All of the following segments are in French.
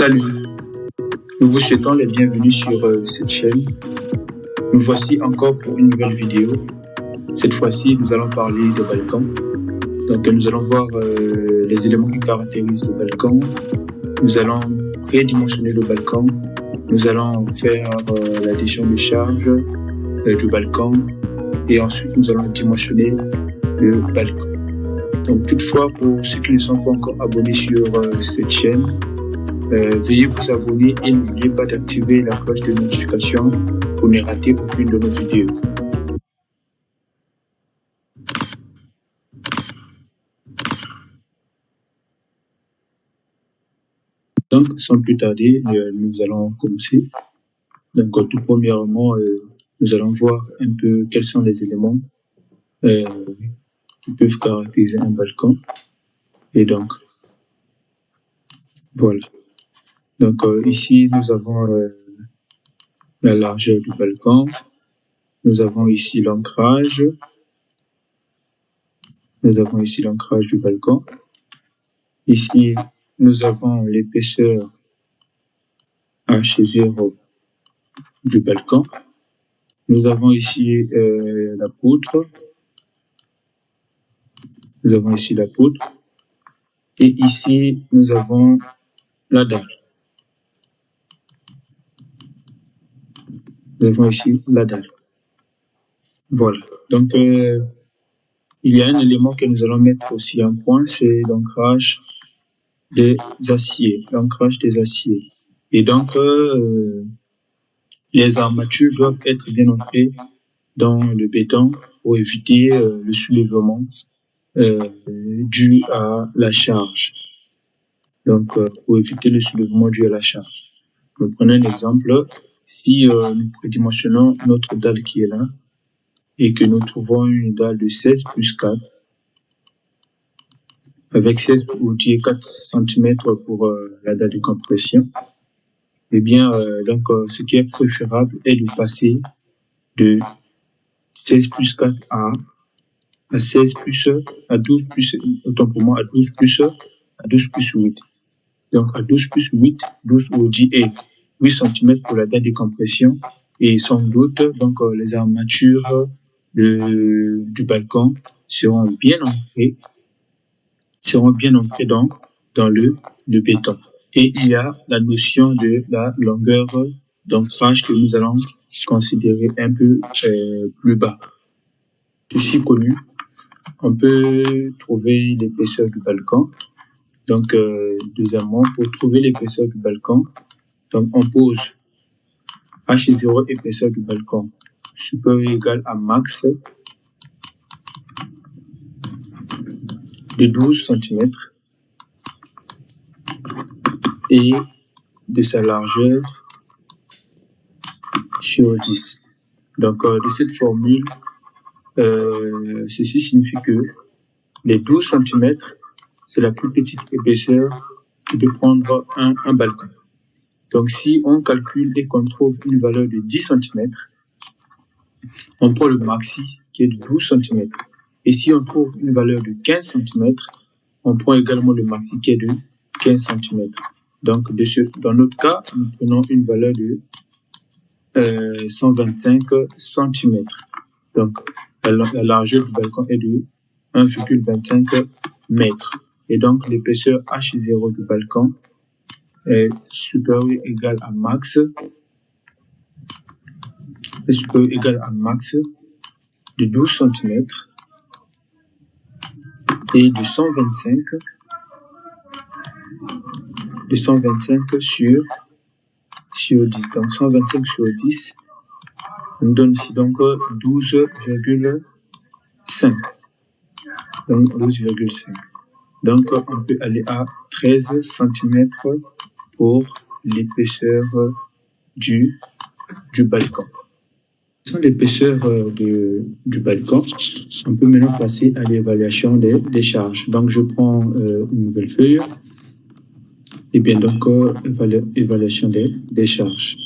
Salut, nous vous souhaitons les bienvenus sur cette chaîne. Nous voici encore pour une nouvelle vidéo. Cette fois-ci, nous allons parler de Balkan. Donc, nous allons voir les éléments qui caractérisent le Balkan. Nous allons prédimensionner le Balkan. Nous allons faire l'addition de charges du Balkan. Et ensuite, nous allons dimensionner le Balkan. Donc, toutefois, pour ceux qui ne sont pas encore abonnés sur cette chaîne, veuillez vous abonner et n'oubliez pas d'activer la cloche de notification pour ne rater aucune de nos vidéos. Donc, sans plus tarder, nous allons commencer. Donc, tout premièrement, nous allons voir un peu quels sont les éléments qui peuvent caractériser un Balkan. Et donc, voilà. Donc, ici, nous avons la largeur du Balkan. Nous avons ici l'ancrage. Nous avons ici l'ancrage du Balkan. Ici, nous avons l'épaisseur H0 du Balkan. Nous avons ici la poutre. Nous avons ici la poutre. Et ici, nous avons la dalle. Nous avons ici la dalle. Voilà. Donc, il y a un élément que nous allons mettre aussi en point, c'est l'ancrage des aciers. L'ancrage des aciers. Et donc, les armatures doivent être bien ancrées dans le béton pour éviter le soulèvement dû à la charge. Donc, pour éviter le soulèvement dû à la charge. Donc, prenons un exemple. Si nous prédimensionnons notre dalle qui est là et que nous trouvons une dalle de 16 plus 4 avec 16 ou 4 cm pour la dalle de compression, eh bien, ce qui est préférable est de passer de 16 plus 4 à 16 plus, à 12 plus, autant pour moi, à 12 plus, à 12 plus 8. Donc, à 12 plus 8, 12 ou 10 et 8 cm pour la dalle de compression. Et sans doute, donc, les armatures du Balkan seront bien ancrées dans le béton. Et il y a la notion de la longueur d'ancrage que nous allons considérer un peu plus bas. Ceci connu, on peut trouver l'épaisseur du Balkan. Donc, deuxièmement, pour trouver l'épaisseur du Balkan, donc on pose H0 épaisseur du Balkan supérieur ou égal à max de 12 cm et de sa largeur sur 10. Donc, de cette formule, ceci signifie que les 12 cm, c'est la plus petite épaisseur que peut prendre un Balkan. Donc, si on calcule et qu'on trouve une valeur de 10 cm, on prend le maxi qui est de 12 cm. Et si on trouve une valeur de 15 cm, on prend également le maxi qui est de 15 cm. Donc, dans notre cas, nous prenons une valeur de 125 cm. Donc, la largeur du Balkan est de 1,25 mètres. Et donc, l'épaisseur H0 du Balkan est supérieure ou égale à max. Est supérieure ou égale à max de 12 cm et de 125 sur 10. Donc, 125 sur 10 nous donne ici donc 12,5. Donc, 12,5. Donc, on peut aller à 13 cm pour l'épaisseur du Balkan. Sur l'épaisseur du Balkan, on peut maintenant passer à l'évaluation des charges. Donc, je prends une nouvelle feuille. Et bien, donc, évaluation des charges.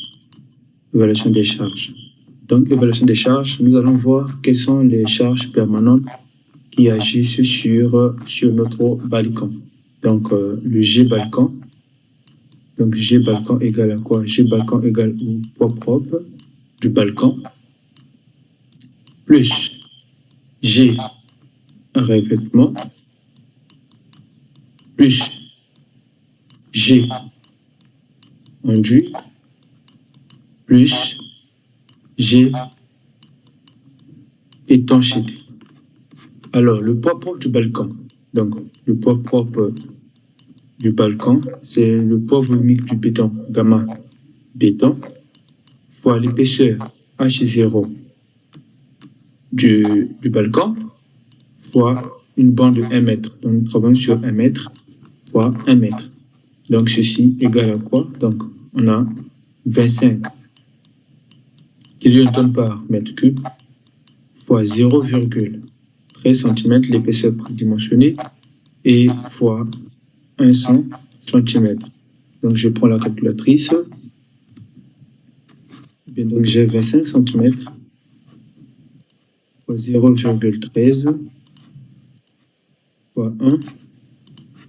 Évaluation des charges. Donc, évaluation des charges, nous allons voir quelles sont les charges permanentes qui agissent sur notre Balkan. Donc, le G Balkan Donc, G balcon égale à quoi? G balcon égale au poids propre du balcon plus G revêtement plus G enduit plus G étanchéité. Alors, le poids propre du balcon. Donc, le poids propre du balcon, c'est le poids volumique du béton, gamma béton, fois l'épaisseur H0 du balcon, fois une bande de 1 mètre. Donc, nous travaillons sur 1 mètre fois 1 mètre. Donc, ceci égale à quoi? Donc, on a 25 kN par mètre cube fois 0,13 cm l'épaisseur prédimensionnée et fois 100 cm. Donc, je prends la calculatrice. Bien, donc, j'ai 25 cm fois 0,13 fois 1.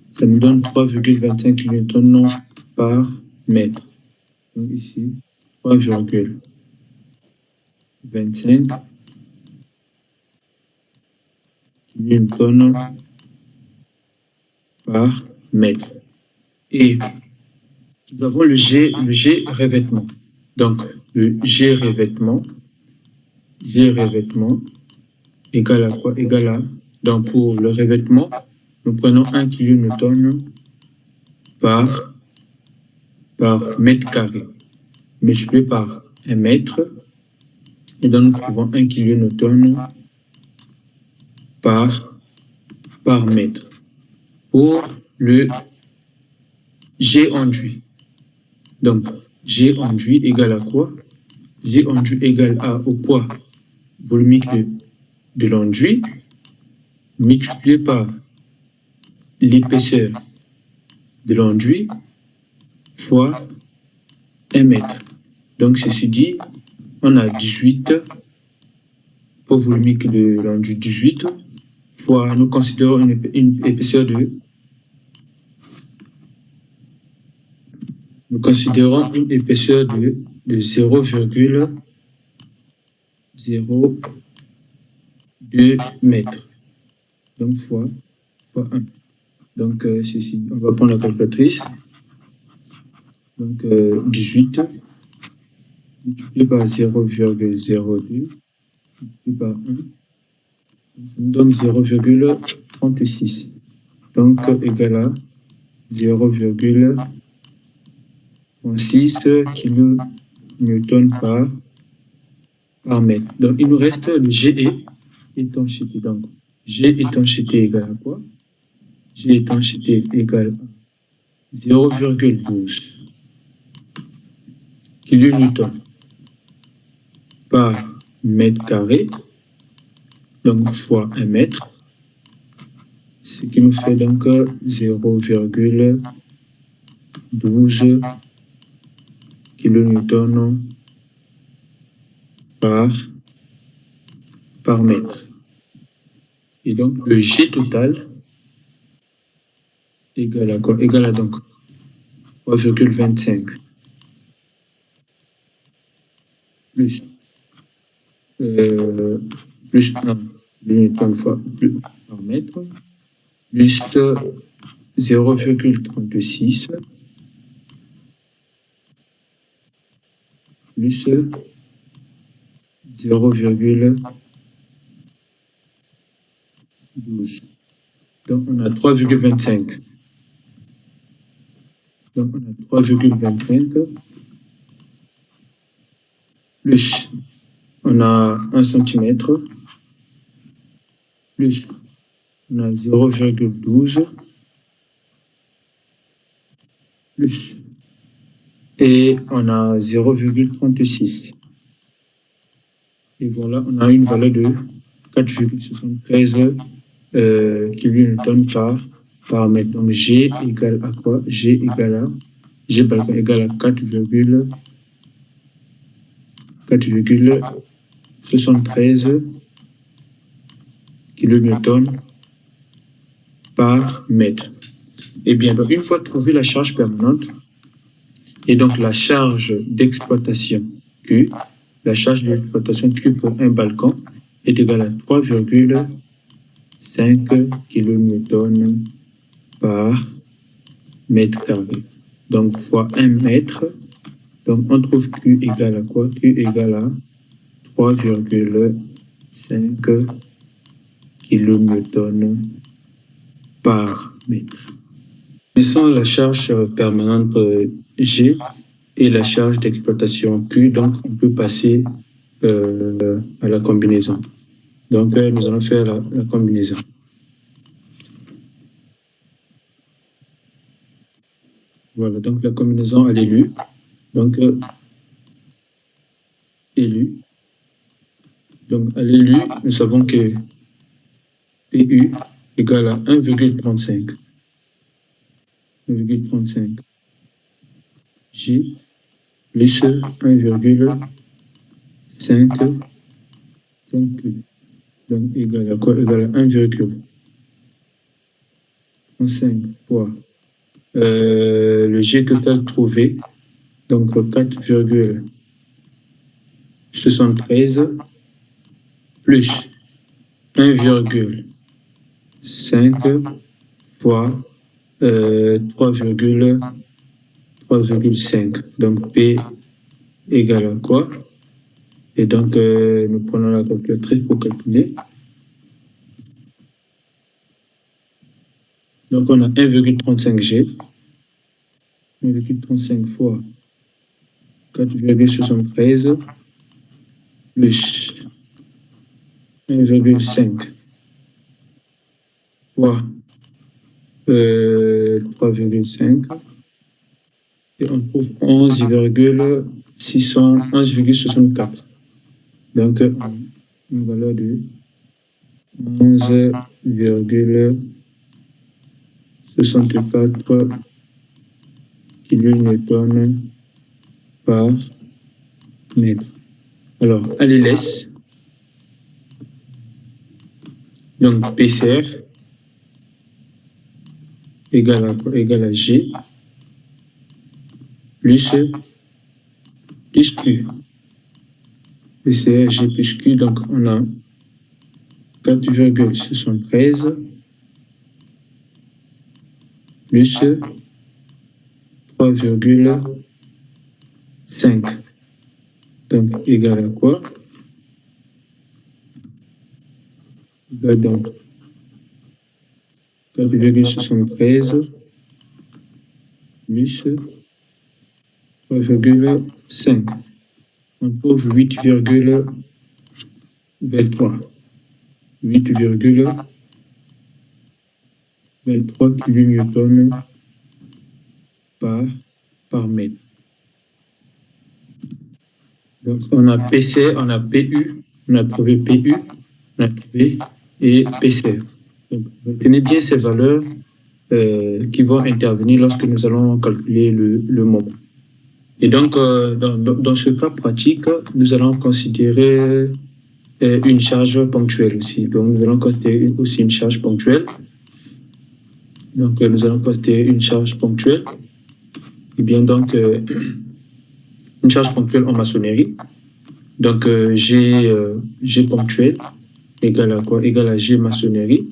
Ça me donne 3,25 kN par mètre. Donc, ici, 3,25 kN par mètre. Et nous avons le G revêtement. Donc, le G revêtement égale à quoi? Égale à, donc pour le revêtement, nous prenons 1 kN par mètre carré, multiplié par 1 mètre, et donc nous trouvons 1 kN par mètre. Pour le G enduit. Donc, G enduit égale à quoi? G enduit égale au poids volumique de l'enduit multiplié par l'épaisseur de l'enduit fois 1 mètre. Donc, ceci dit, on a 18, poids volumique de l'enduit 18, fois, nous considérons une épaisseur de... Nous considérons une épaisseur de 0,02 mètres. Donc, fois 1. Donc, ceci, on va prendre la calculatrice. Donc, 18 multiplié par 0,02 multiplié par 1. Ça nous donne 0,36. Donc, égal à 0,36 kN par mètre. Donc, il nous reste le G étanchéité. Donc, G étanchéité égale à quoi? G étanchéité égale à 0,12 kN par mètre carré, donc fois 1 mètre, ce qui nous fait donc 0,12 kN par mètre. Et donc, le G total égale à quoi? Égale à donc 3,25 plus 1 kN fois par mètre plus 0,36 plus 0,12. Donc, on a 3,25. Donc, on a 3,25 plus, on a 1 cm plus, on a 0,12 plus, et on a 0,36. Et voilà, on a une valeur de 4,73 kN par mètre. Donc, G égale à quoi? G balcon égale à 4,73 kN par mètre. Et bien, donc, une fois trouvé la charge permanente, Et donc, la charge d'exploitation Q, la charge d'exploitation Q pour un balcon est égale à 3,5 kN par mètre carré. Donc, fois 1 mètre. Donc, on trouve Q égale à quoi? Q égale à 3,5 kN par mètre. Connaissons la charge permanente G et la charge d'exploitation Q. Donc, on peut passer à la combinaison. Donc, nous allons faire la combinaison. Voilà, donc la combinaison à l'élu. Donc, élu. Donc, à l'élu, nous savons que PU égale à 1,35. 1,35. J plus 1,5. Donc, égal à quoi? Égal à 1,35 fois le G total trouvé, donc 4,73 plus 1,5 fois 3,5. Donc, P égale à quoi? Et donc, nous prenons la calculatrice pour calculer. Donc, on a 1,35 G. 1,35 fois 4,73 plus 1,5 fois 3,5 et on trouve 11,64. Donc, une valeur de 11,64 kN par mètre. Alors, à l'LS, donc PCR égale à G plus Q. PCR G plus Q, donc on a 4,73 plus 3,5. Donc, égal à quoi? Égal donc 4,73 plus 3,5. On trouve 8,23. 8,23 kN par mètre. Donc, on a PC, on a PU, on a trouvé PU, on a trouvé et PCR. Donc, retenez bien ces valeurs qui vont intervenir lorsque nous allons calculer le moment. Et donc, dans ce cas pratique, nous allons considérer une charge ponctuelle aussi. Donc, nous allons considérer aussi une charge ponctuelle. Donc, nous allons considérer une charge ponctuelle. Et bien, donc, une charge ponctuelle en maçonnerie. Donc, G ponctuel égale à quoi? Égale à G maçonnerie.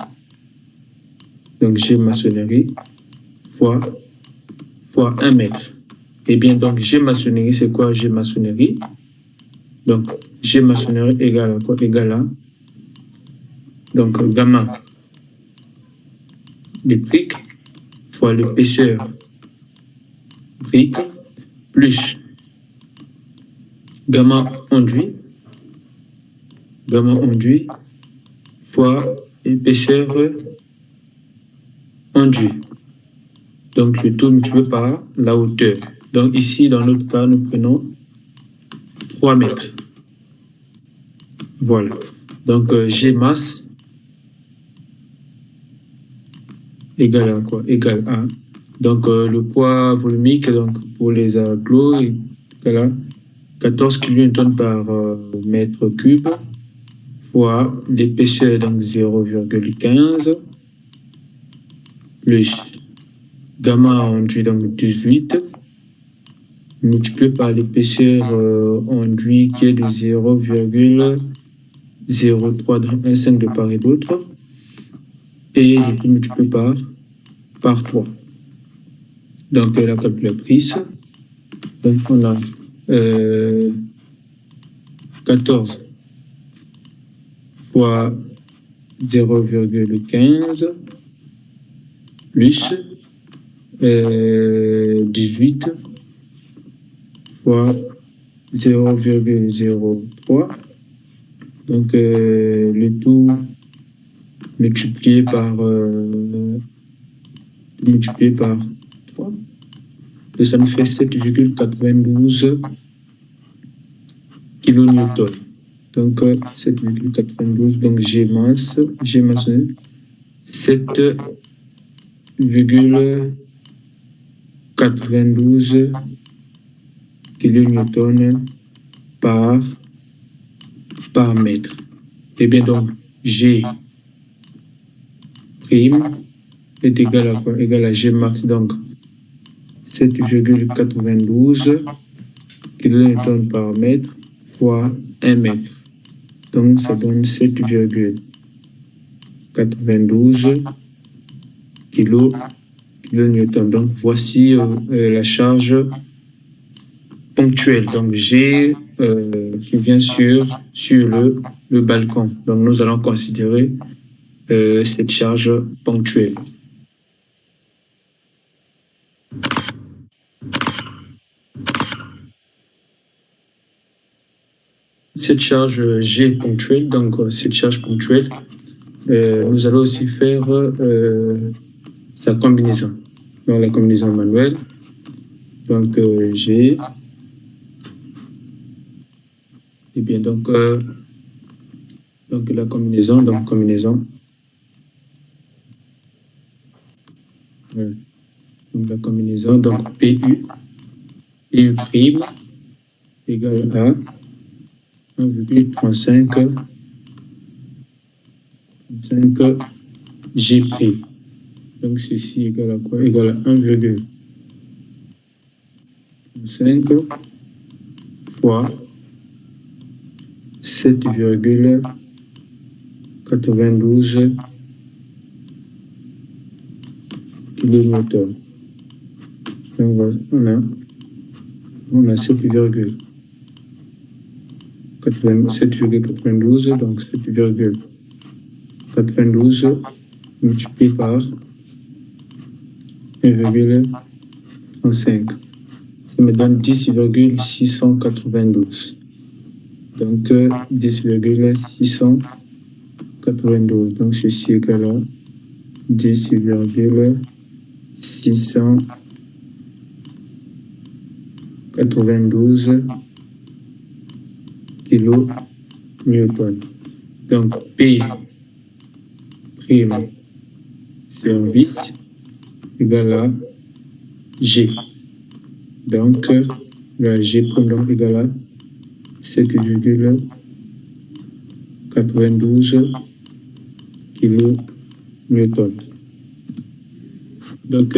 Donc, G maçonnerie fois 1 mètre. Et bien, donc, G maçonnerie, c'est quoi G maçonnerie? Donc, G maçonnerie égale à quoi? Égale à, donc, gamma électrique fois l'épaisseur brique plus gamma enduit fois épaisseur enduit. Donc, le tout multiplié par la hauteur. Donc, ici, dans notre cas, nous prenons 3 mètres. Voilà. Donc, G masse égale à quoi? Égale à. Donc, le poids volumique donc, pour les agglos égale à 14 kN par mètre cube fois l'épaisseur, donc 0,15 plus gamma enduit, donc 18 multiplié par l'épaisseur enduit qui est de 0,0315 de part et d'autre, et le tout multiplié par 3. Donc la calculatrice, donc on a 14 fois 0,15 plus 18 fois 0,03, donc le tout multiplié par 3, et ça nous fait 7,92 kN. Donc 7,92, donc j'ai mentionné 7,92 kN par mètre. Et bien donc G prime est égal à quoi? Égal à G max, donc 7,92 kN par mètre fois 1 mètre. Donc ça donne 7,92 kN. Donc voici la charge ponctuelle. Donc G qui vient sur le balcon. Donc nous allons considérer cette charge ponctuelle. Cette charge G ponctuelle, donc cette charge ponctuelle, nous allons aussi faire sa combinaison. Donc la combinaison manuelle, donc G, et bien donc la combinaison, donc la combinaison, donc PU prime égale à 1,35 G prime. Donc ceci égale à quoi? Égale à 1,35 fois 7,92 kN. Donc on a 7,92, donc 7,92 multiplié par 1,35. Ça me donne 10,692. Donc 10,692. Donc ceci égale à 10,692 kN. Donc P prime service égale à G. Donc la G prime donc égale à 7,92 kN. Donc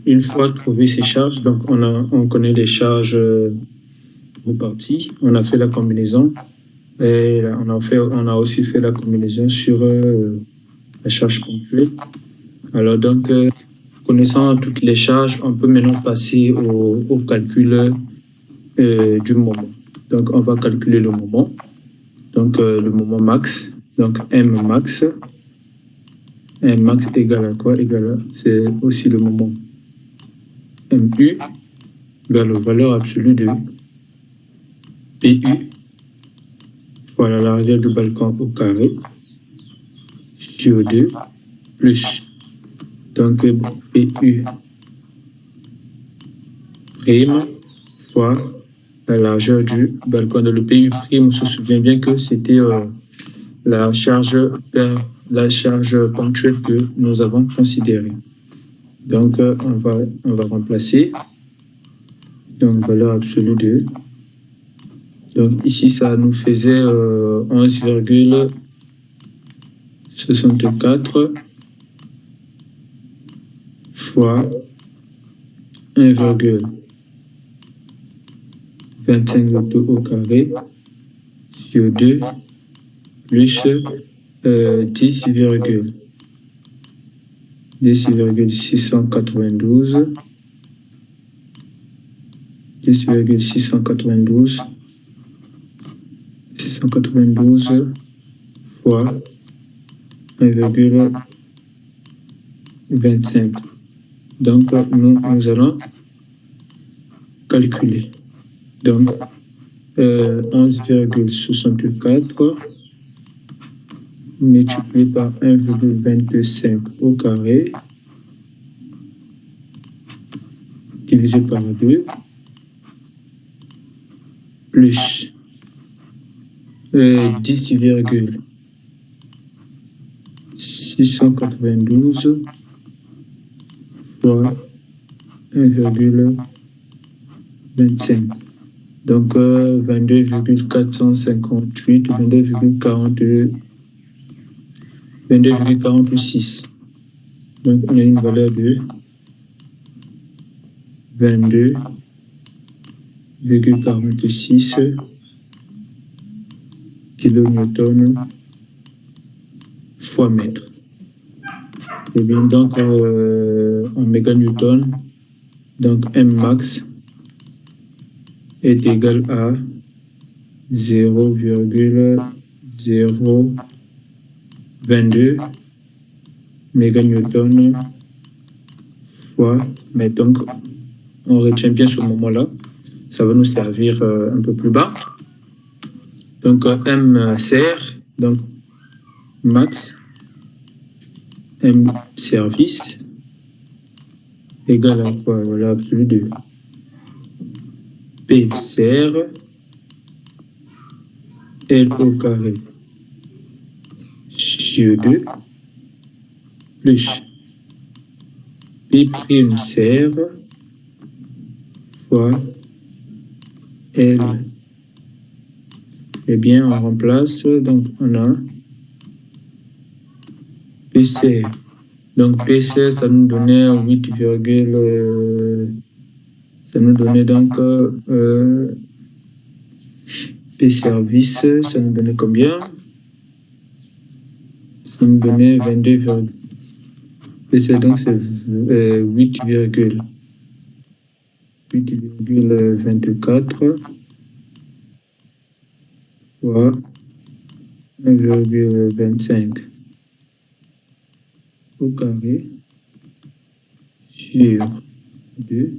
une fois trouvé ces charges, donc on connaît les charges reparties, on a fait la combinaison et on a aussi fait la combinaison sur la charge ponctuelle. Alors donc connaissant toutes les charges, on peut maintenant passer au calcul du moment. Donc on va calculer le moment, donc le moment max, donc M max égale à quoi? Égale à, c'est aussi le moment MU égale la valeur absolue de PU fois la largeur du balcon au carré sur 2 plus donc PU prime fois la largeur du balcon. Le PU prime, on se souvient bien que c'était la charge ponctuelle que nous avons considérée. Donc on va remplacer, donc valeur absolue de, donc ici ça nous faisait 11,64 fois 1,35 25 autos au carré sur 2 plus 10,692 fois 1,25. Donc, nous allons calculer. Donc, 11,64 multiplié par 1,25 au carré divisé par 2 plus 10,692 fois 1,25. Donc 22,458, 22,46. Donc on a une valeur de 22,46 kilonewtons fois mètre. Et bien donc en méganewton, donc M max est égal à 0,022 méganewtons fois mètre. Donc on retient bien ce moment-là, ça va nous servir un peu plus bas. Donc M serre, donc max, M service égale à quoi? Voilà, absolu de P serre L au carré sur 2 plus P prime serre fois L. Eh bien, on remplace, donc on a PC. Donc PC, ça nous donnait 8, ça nous donnait donc P service, ça nous donnait combien? Ça nous donnait 22, PC donc c'est 8,24 fois 1,25 au carré sur 2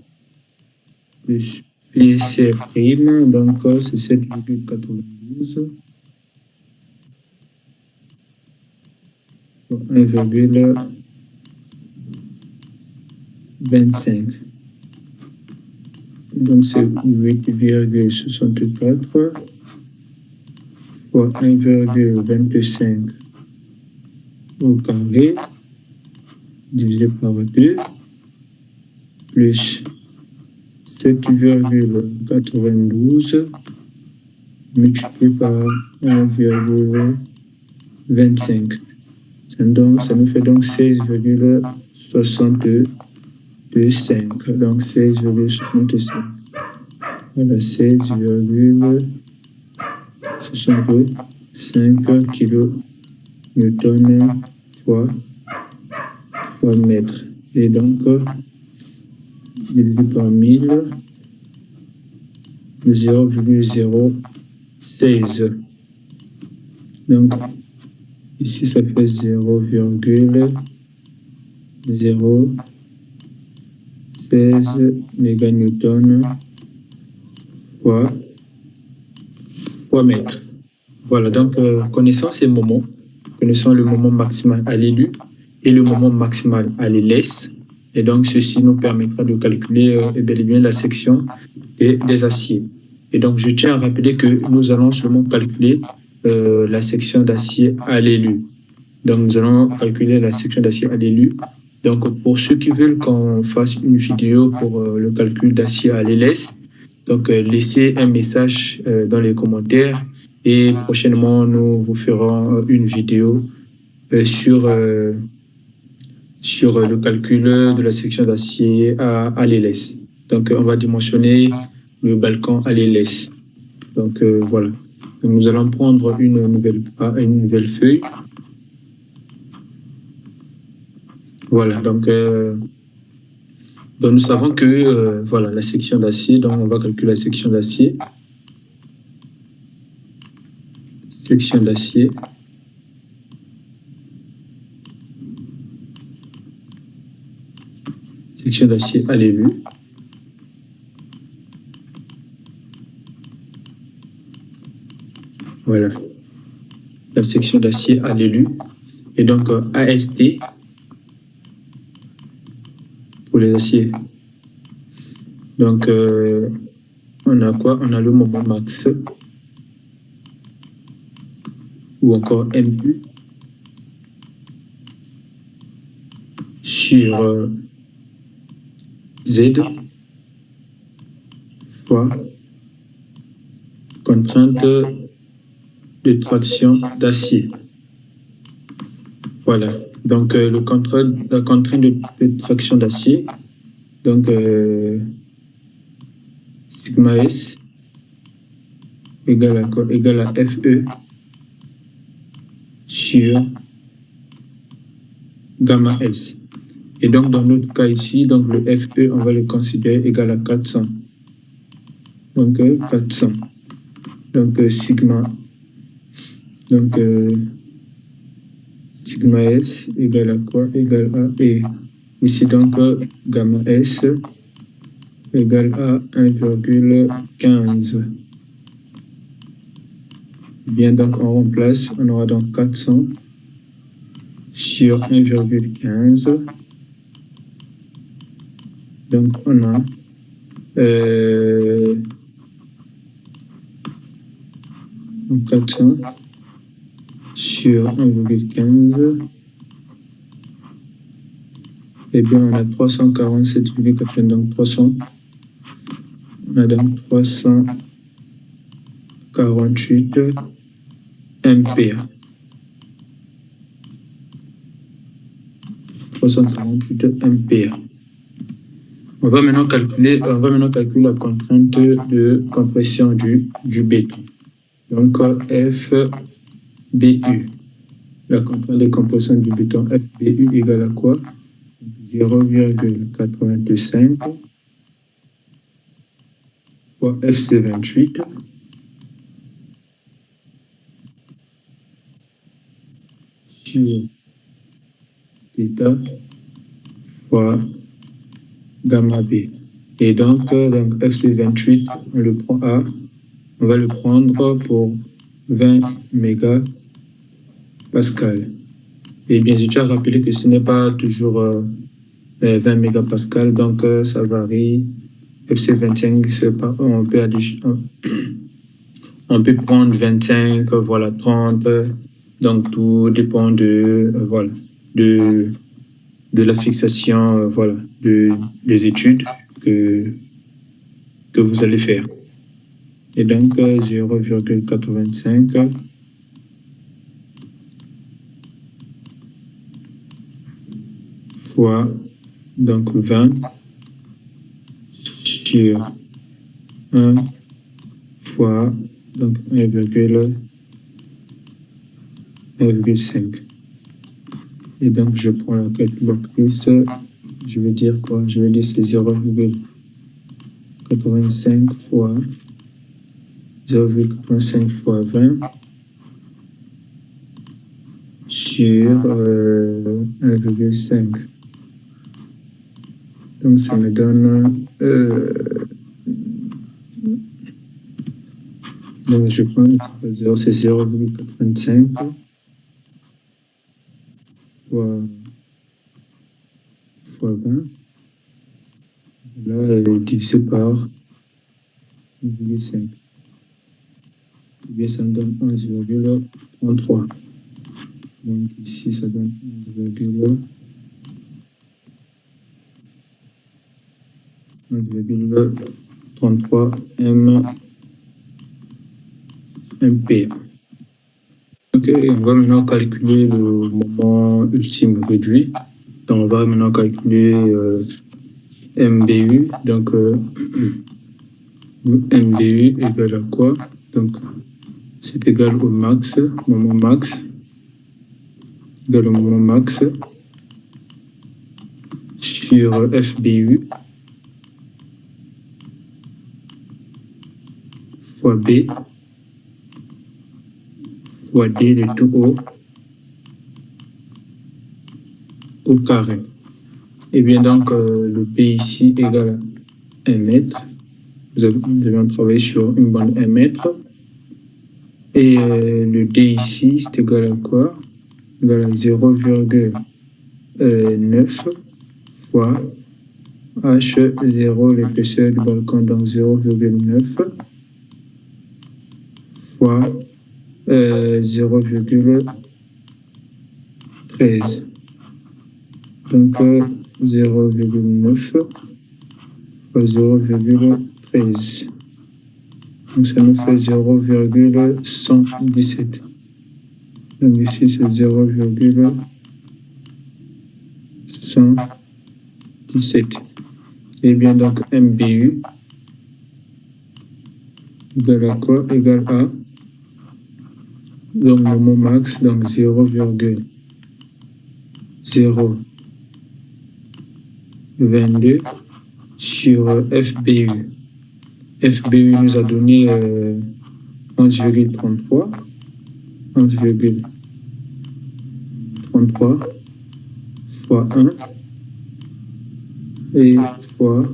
plus PC prime, donc c'est 7,92 fois 1,25. Donc c'est 8,64 fois 1,25 au carré divisé par 2 plus 7,92 multiplié par 1,25. Ça nous fait donc 16,65. Donc 16,65. Voilà, 16,65 kilonewtons fois mètre. Et donc, divisé par 1000, 0,016. Donc, ici, ça fait 0,016 méganewtons fois mètre. Voilà, donc connaissant ces moments, connaissant le moment maximal à l'élu et le moment maximal à l'élève, et donc ceci nous permettra de calculer bel et bien la section des aciers. Et donc je tiens à rappeler que nous allons seulement calculer la section d'acier à l'élu. Donc nous allons calculer la section d'acier à l'élu. Donc pour ceux qui veulent qu'on fasse une vidéo pour le calcul d'acier à l'élève, donc laissez un message dans les commentaires et prochainement nous vous ferons une vidéo sur le calcul de la section d'acier à l'élève. Donc on va dimensionner le balcon à l'aile. Donc voilà. Donc, nous allons prendre une nouvelle feuille. Voilà, donc nous savons que voilà la section d'acier, donc on va calculer la section d'acier. Section d'acier. Section d'acier à l'élu. Voilà. La section d'acier à l'élu. Et donc AST pour les aciers. Donc on a quoi? On a le moment max. Ou encore MU sur Z fois contrainte de traction d'acier. Voilà. Donc la contrainte de traction d'acier. Donc sigma S égale à quoi? Égale à FE sur gamma S. Et donc, dans notre cas ici, donc le FE, on va le considérer égal à 400. Donc, 400. Donc, sigma. Donc, sigma S égale à quoi? Égale à E. Ici, donc, gamma S égale à 1,15. Bien, donc, on remplace. On aura donc 400 sur 1,15. Donc, on a 400 sur 1,15. Et bien, on a 347,80. Donc, 300. On a donc 348 MPa. 348 MPa. On va maintenant calculer la contrainte de compression du béton. Donc, FBU. La contrainte de compression du béton FBU égale à quoi? 0,85 fois FC28 sur θ fois gamma B. Et donc FC28, on va le prendre pour 20 mégapascal. Et bien, je tiens à rappeler que ce n'est pas toujours 20 mégapascal, donc ça varie. FC25, on peut prendre 25, voilà, 30. Donc, tout dépend de la fixation, voilà, des études que vous allez faire. Et donc, 0,85 fois, donc 20 sur 1 fois, donc 1,5. Et donc, je prends la calculatrice. Je vais dire quoi? Je vais dire c'est 0,85 fois 0,85 fois 20 sur 1,5. Donc, ça me donne... donc, je prends c'est 0,85 fois 20. Là, divisé par 1,5. Et bien, ça me donne 11,33. Donc, ici, ça donne 1,33 MPa. Ok, on va maintenant calculer le moment ultime réduit. Donc, on va maintenant calculer MBU. Donc, MBU égale à quoi? Donc, c'est égal au max, moment max, égale au moment max sur FBU fois B fois D de tout haut au carré. Et bien donc, le P ici égale à 1 mètre. Nous devons travailler sur une bande 1 mètre. Et le D ici, c'est égal à quoi? Égal à 0,9 fois H0, l'épaisseur du balcon, donc 0,9 fois 0,13. Donc 0,9 fois 0,13. Donc ça nous fait 0,117. Donc ici c'est 0,117. Et bien donc MBU égale à quoi? Égale à donc moment max, donc 0,022 sur FBU. FBU nous a donné 11,33 fois 1 et fois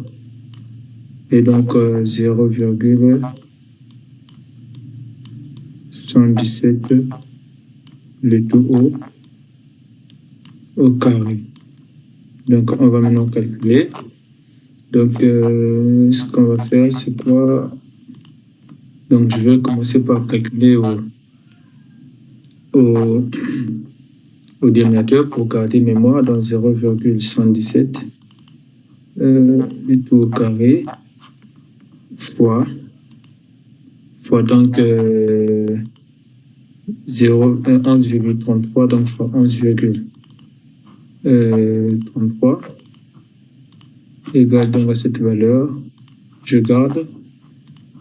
et donc 0,117 le tout haut au carré. Donc on va maintenant calculer. Donc ce qu'on va faire c'est quoi? Donc je vais commencer par calculer au dénominateur pour garder mémoire dans 0,117 le tout au carré fois donc 11,33 donc fois 11,33 égale donc à cette valeur. Je garde.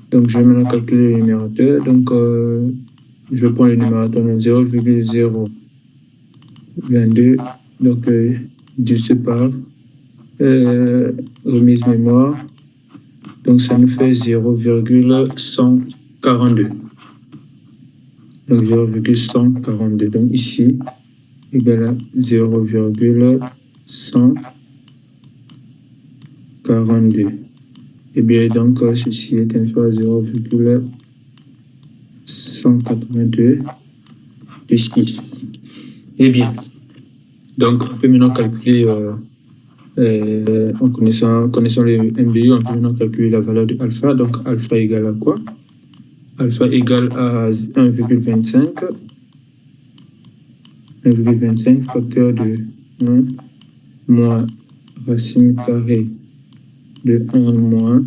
Donc je vais maintenant calculer le numérateur. Donc je vais prendre le numérateur de 0,022 donc divisé par remise mémoire. Donc ça nous fait 0,142. Donc 0,142. Donc ici, égal à 0,142. Et bien donc ceci est inférieur à 0,182 de 6. Et bien, donc on peut maintenant calculer en connaissant les MBU, on peut maintenant calculer la valeur de alpha. Donc alpha égale à quoi? Alpha égale à 1,25. 1,25 facteur de 1 moins racine carrée de 1 moins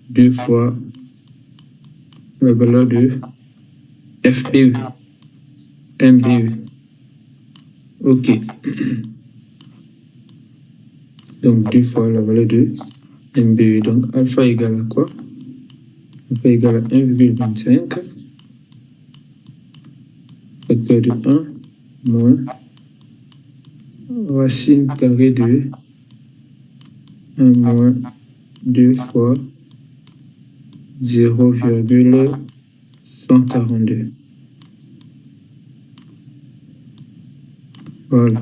2 fois la valeur de FPU, MBU. Ok. Donc 2 fois la valeur de MBU. Donc alpha égale à quoi? Alpha égale à 1,25 facteur de 1 moins racine carrée de 1 moins 2 fois 0,142. Voilà.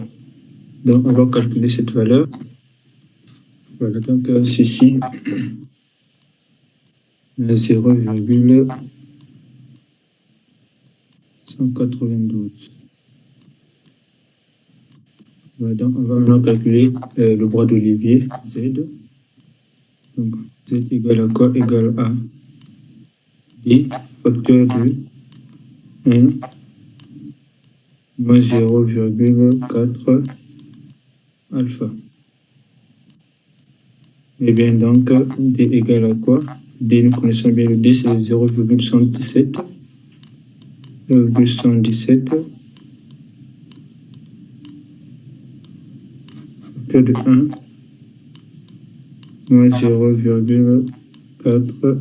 Donc, on va calculer cette valeur. Voilà, donc ceci, 0,192. Voilà, donc, on va maintenant calculer le bras d'Olivier, Z. Donc, Z égale à quoi? Égale à D facteur de 1 moins 0,4 alpha. Et bien donc, D égale à quoi? D, nous connaissons bien le D, c'est 0,117. 0,117 facteur de 1 moins 0,4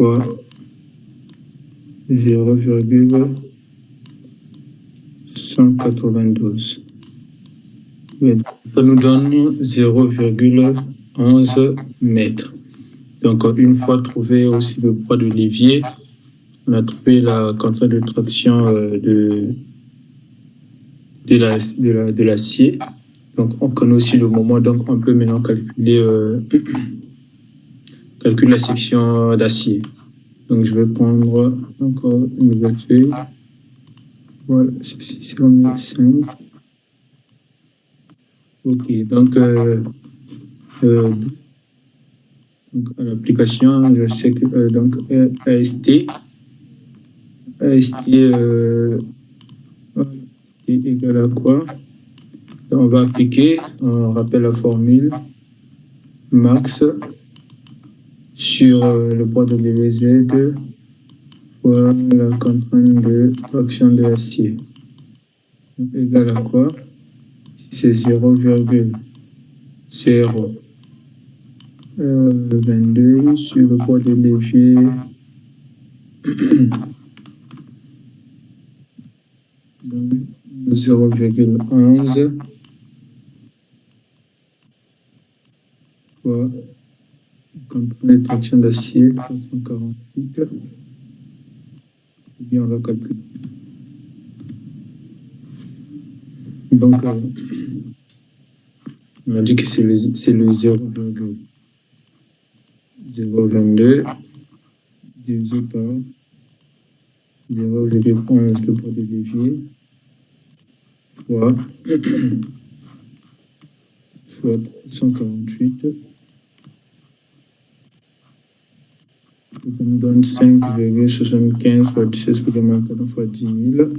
fois 0,192. Ça nous donne 0,11 mètres. Donc, une fois trouvé aussi le poids de l'évier, on a trouvé la contrainte de traction de l'acier. Donc, on connaît aussi le moment, donc on peut maintenant calculer la section d'acier. Donc, je vais prendre encore une nouvelle feuille. Voilà, c'est 5. Ok, donc à l'application, je sais que donc AST égale à quoi? On va appliquer, on rappelle la formule max sur le poids de l'EVZ fois la contrainte de traction de l'acier. Égal à quoi? C'est 0,022 sur le poids de l'évier. 0,11 fois contrainte de traction d'acier 348. Et bien on va calculer. Donc on a dit que c'est le 0,022 divisé par 0,11 le poids de l'évier fois 348. Ça nous donne 5,75 fois 16,4 fois 10 000.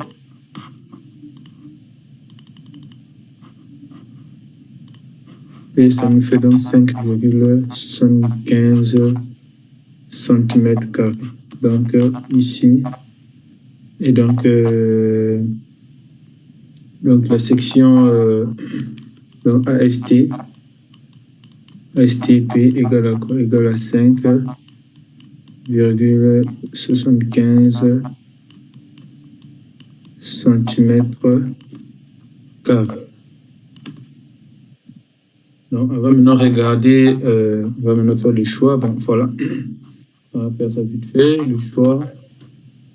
Et ça nous fait donc 5,75 cm². Donc ici, et donc la section donc ASTP égale à quoi? Égale à 5,75 cm². Donc, on va maintenant regarder, on va maintenant faire le choix. Bon, voilà, ça va faire ça vite fait, le choix.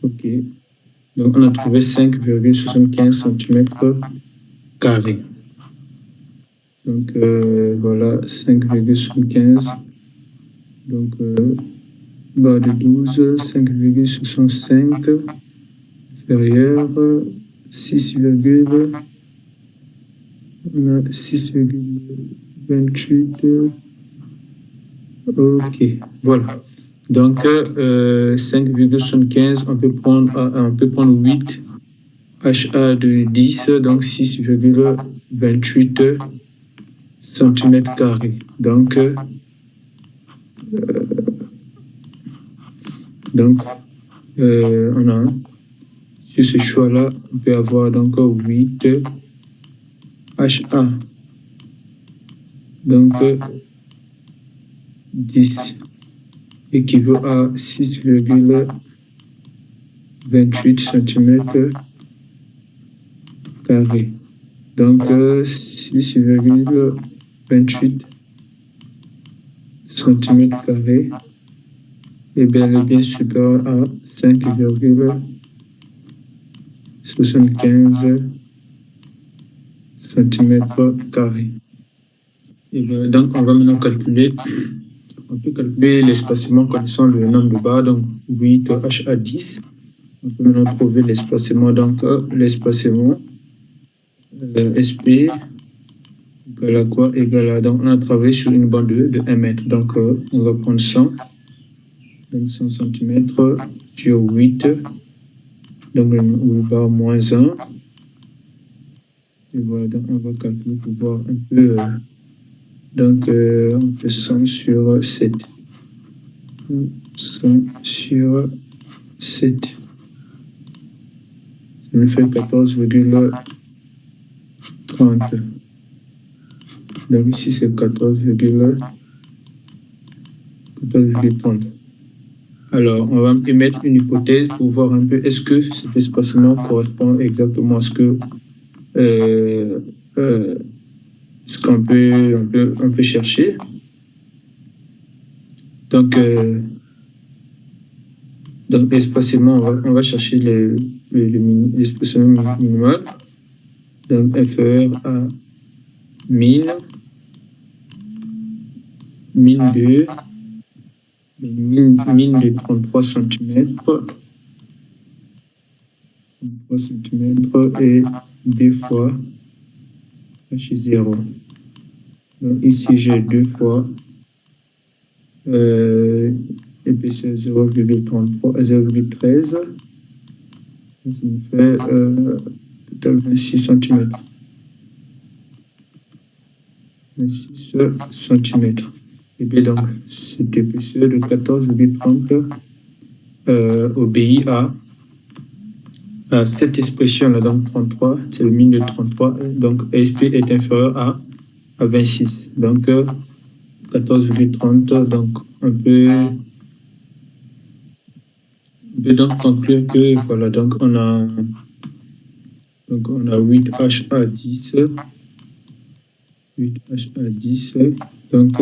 Ok. Donc, on a trouvé 5,75 cm². Donc, voilà, 5,75. Donc, bas de 12, 5,65. Inférieur, 6,28. Ok, voilà. Donc, 5,75, on peut prendre 8 HA de 10, donc 6,28 cm². Donc, on a sur ce choix-là, on peut avoir donc 8 HA. Donc, 10 équivaut à 6,28 cm². Donc, 6,28 cm² est bel et bien supérieur à 5,75 cm². Et bien, donc, on va maintenant calculer. On peut calculer l'espacement connaissant le nombre de barres, donc 8 HA10. On peut maintenant trouver l'espacement, donc l'espacement SP égale à quoi? Égale à, donc on a travaillé sur une bande de 1 mètre. Donc on va prendre 100, donc 100 cm sur 8, donc 8 barres moins 1. Et voilà, donc on va calculer pour voir un peu. Donc, on fait 100 sur 7. 100 sur 7. Ça nous fait 14,30. Donc ici, c'est 14,30. Alors, on va émettre une hypothèse pour voir un peu est-ce que cet espacement correspond exactement à ce que ce qu'on peut chercher. Donc l'espacement, on va chercher l'espacement minimal, donc inférieur à 1000, 1002, 1000 de 33 cm, 33 cm et 2 fois H0. Donc ici, j'ai 2 fois épaisseur 0,13. Ça me fait total 26 cm. 26 cm. Et bien donc, cette épaisseur de 14,30 obéit à cette expression-là, donc 33, c'est le min de 33, donc ASP est inférieur à 26. Donc 14,30, donc on peut donc conclure que voilà, donc on a 8H à 10, donc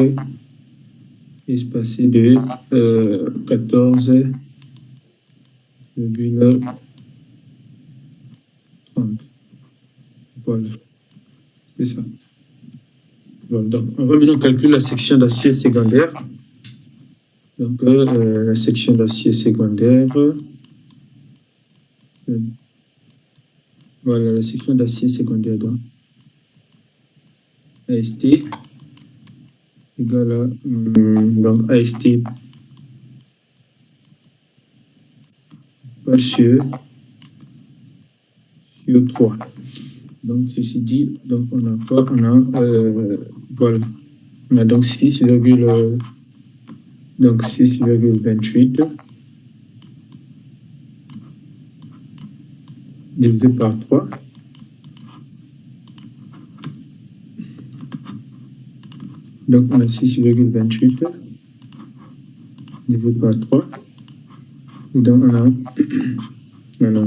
espacé de 14,30. Voilà, c'est ça. Voilà, donc on va maintenant calculer la section d'acier secondaire. Donc la section d'acier secondaire, voilà la section d'acier secondaire, donc AST égale à donc AST sur 3. Donc ceci dit, donc on a quoi? On a voilà, on a donc 6,28 divisé par 3. Donc on a 6,28 divisé par 3. Et donc on a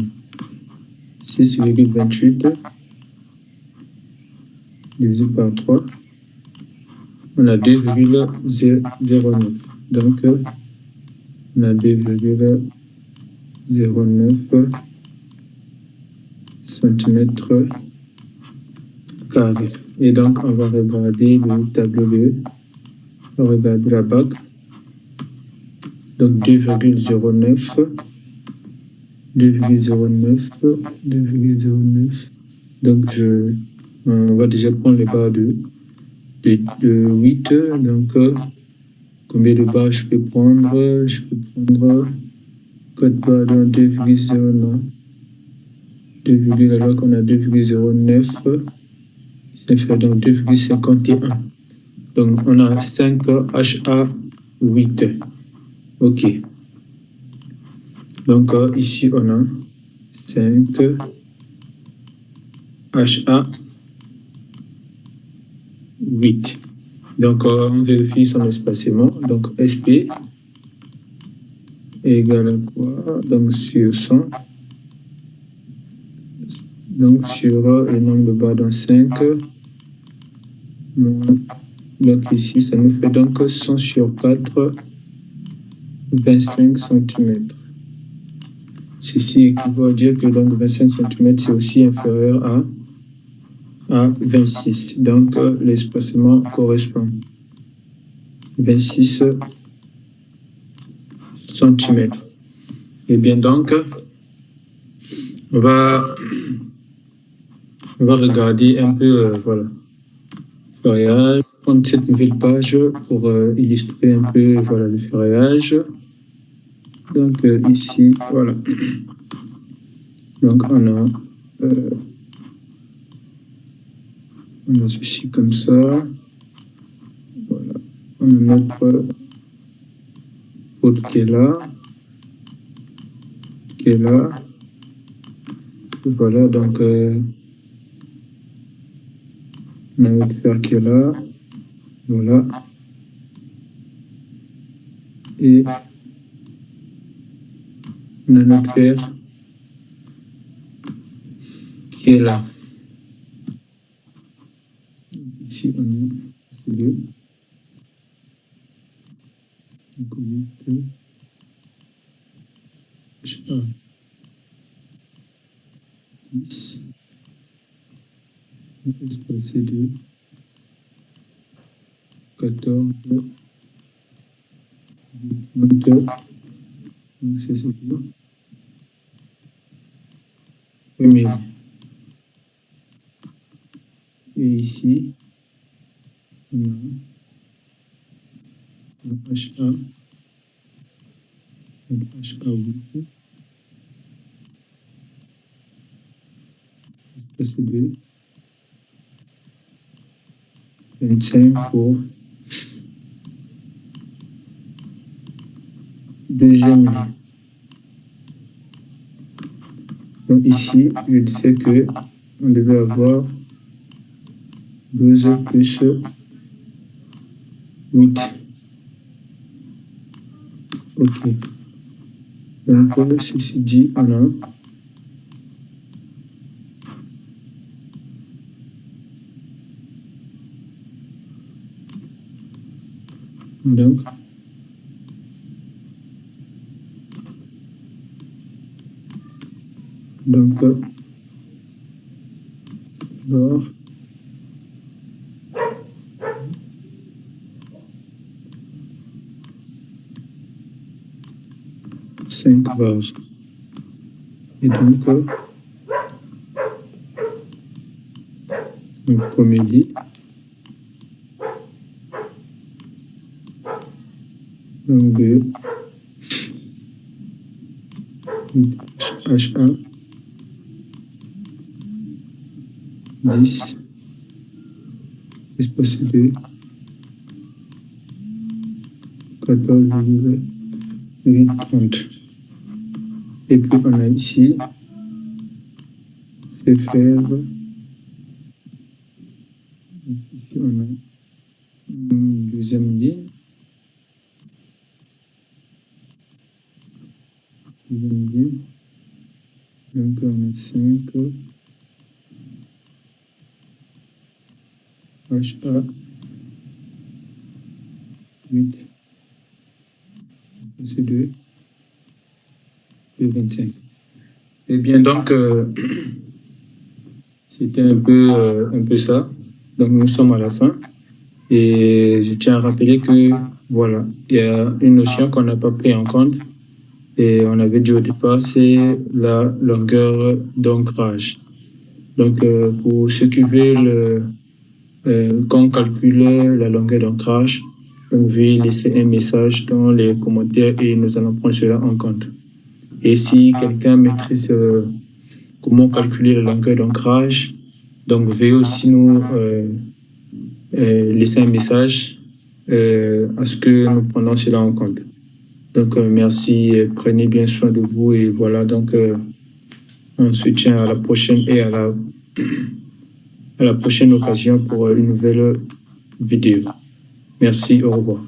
6,28 divisé par 3. On a 2,09. Donc on a 2,09 cm². Et donc on va regarder le tableau on va regarder la bague. Donc 2,09. Donc on va déjà prendre les barres de 8. Donc combien de barres je peux prendre? Je peux prendre 4 barres dans 2,09. Alors qu'on a 2,09, ça fait donc 2,51. Donc on a 5 HA8. Ok. Donc ici on a 5 HA8. Donc on vérifie son espacement. Donc SP égale à quoi? Donc sur 100. Donc sur le nombre de barres dans 5. Donc ici ça nous fait donc 100 sur 4, 25 cm. Ceci équivaut à dire que donc 25 cm c'est aussi inférieur à 26. Donc l'espacement correspond 26 cm. Et bien donc on va regarder un peu voilà, ferraillage. Prendre cette nouvelle page pour illustrer un peu voilà, le ferraillage. Donc ici voilà, donc on a ceci comme ça. Voilà, on a notre pote qui est là, voilà, donc on a notre fer qui est là, voilà, et On a notre verre qui est là. Ici, on a ces deux. On connecte HA 10. Espace 2. 14. 22. Donc c'est ce qui est. Premier. Et ici, on a un HA. Donc HA 8. Espace 2. 25 pour deuxième ligne. Donc ici, je disais que on devait avoir 12 plus 8. Ok. Donc, ceci dit, on a donc alors 5 vases. Et donc, le premier lit, donc 2, H1, 10, espace 2, 14,8, 30. Et puis on a ici, c'est faire. Ici on a une deuxième ligne. Donc on a 5 HA 8 c'est 2 et 25. Et bien donc c'était un peu ça. Donc nous sommes à la fin et je tiens à rappeler que voilà, il y a une notion qu'on n'a pas pris en compte et on avait dit au départ, c'est la longueur d'ancrage. Donc pour ceux qui veulent quand on calcule la longueur d'ancrage, vous pouvez laisser un message dans les commentaires et nous allons prendre cela en compte. Et si quelqu'un maîtrise comment calculer la longueur d'ancrage, donc veuillez aussi nous laisser un message à ce que nous prenons cela en compte. Donc merci, prenez bien soin de vous et voilà, donc on se tient à la prochaine et à la prochaine occasion pour une nouvelle vidéo. Merci, au revoir.